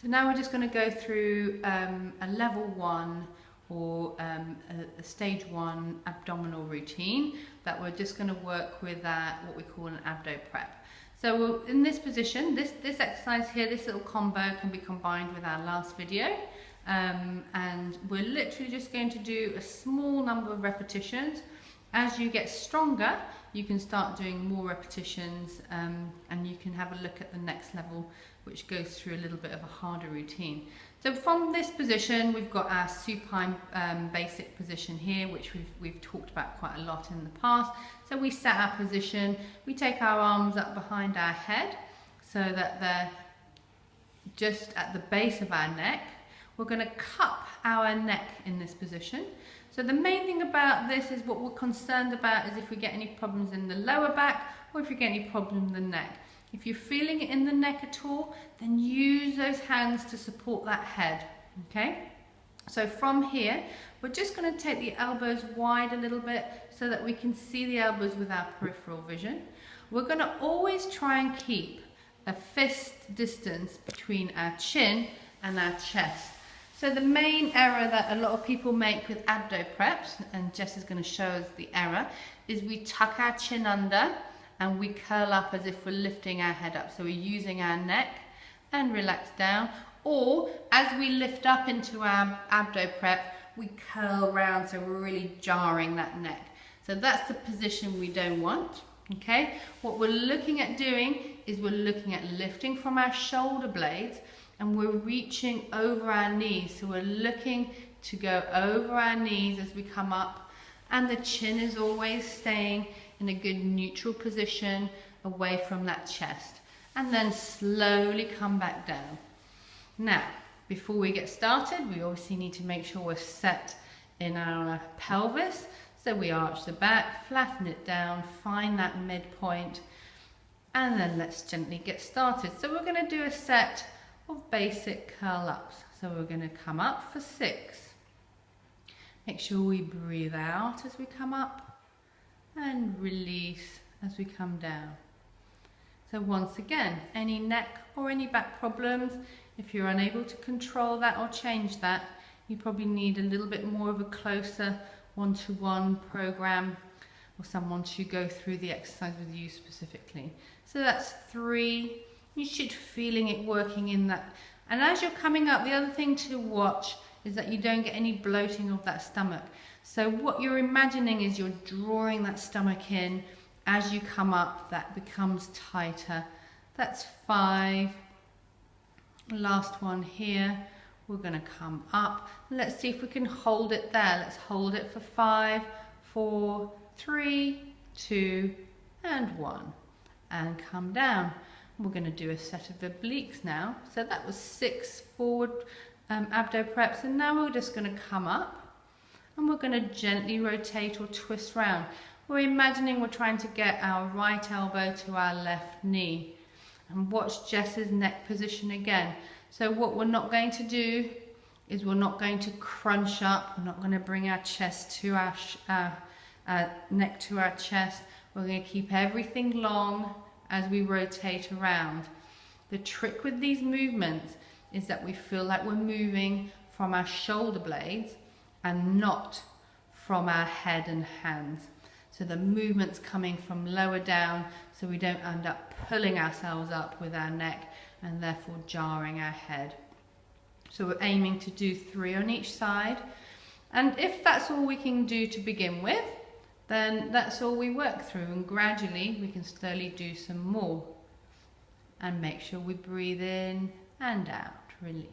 So now we're just going to go through a level 1 or a stage 1 abdominal routine that we're just going to work with what we call an abdo prep. So in this position, this exercise here, this little combo can be combined with our last video, and we're literally just going to do a small number of repetitions. As you get stronger, you can start doing more repetitions, and you can have a look at the next level, which goes through a little bit of a harder routine. So from this position, we've got our supine basic position here, which we've talked about quite a lot in the past. So we set our position, we take our arms up behind our head so that they're just at the base of our neck. We're going to cup our neck in this position. So the main thing about this is what we're concerned about is if we get any problems in the lower back or if you get any problem in the neck. If you're feeling it in the neck at all, then use those hands to support that head, okay? So from here, we're just going to take the elbows wide a little bit so that we can see the elbows with our peripheral vision. We're going to always try and keep a fist distance between our chin and our chest. So the main error that a lot of people make with abdo preps, and Jess is going to show us the error, is we tuck our chin under and we curl up as if we're lifting our head up. So we're using our neck and relax down, or as we lift up into our abdo prep, we curl round, so we're really jarring that neck. So that's the position we don't want, okay? What we're looking at doing is we're looking at lifting from our shoulder blades, and we're reaching over our knees. So we're looking to go over our knees as we come up, and the chin is always staying in a good neutral position away from that chest, and then slowly come back down. Now, before we get started, we obviously need to make sure we're set in our pelvis. So we arch the back, flatten it down, find that midpoint, and then let's gently get started. So we're going to do a set of basic curl ups. So we're going to come up for 6. Make sure we breathe out as we come up and release as we come down. So once again, any neck or any back problems, if you're unable to control that or change that, you probably need a little bit more of a closer one-to-one program or someone to go through the exercise with you specifically. So that's 3. You should feeling it working in that. And as you're coming up, the other thing to watch is that you don't get any bloating of that stomach. So what you're imagining is you're drawing that stomach in. As you come up, that becomes tighter. That's 5. Last one here. We're going to come up. Let's see if we can hold it there. Let's hold it for 5, 4, 3, 2, and 1. And come down. We're going to do a set of obliques now. So that was 6 forward abdo preps, and now we're just going to come up and we're going to gently rotate or twist round. We're imagining we're trying to get our right elbow to our left knee, and watch Jess's neck position again. So what we're not going to do is we're not going to crunch up, we're not going to bring our chest to our neck to our chest. We're going to keep everything long as we rotate around. The trick with these movements is that we feel like we're moving from our shoulder blades and not from our head and hands. So the movement's coming from lower down, so we don't end up pulling ourselves up with our neck and therefore jarring our head. So we're aiming to do 3 on each side. And if that's all we can do to begin with, then that's all we work through, and gradually we can slowly do some more. And make sure we breathe in and out, release.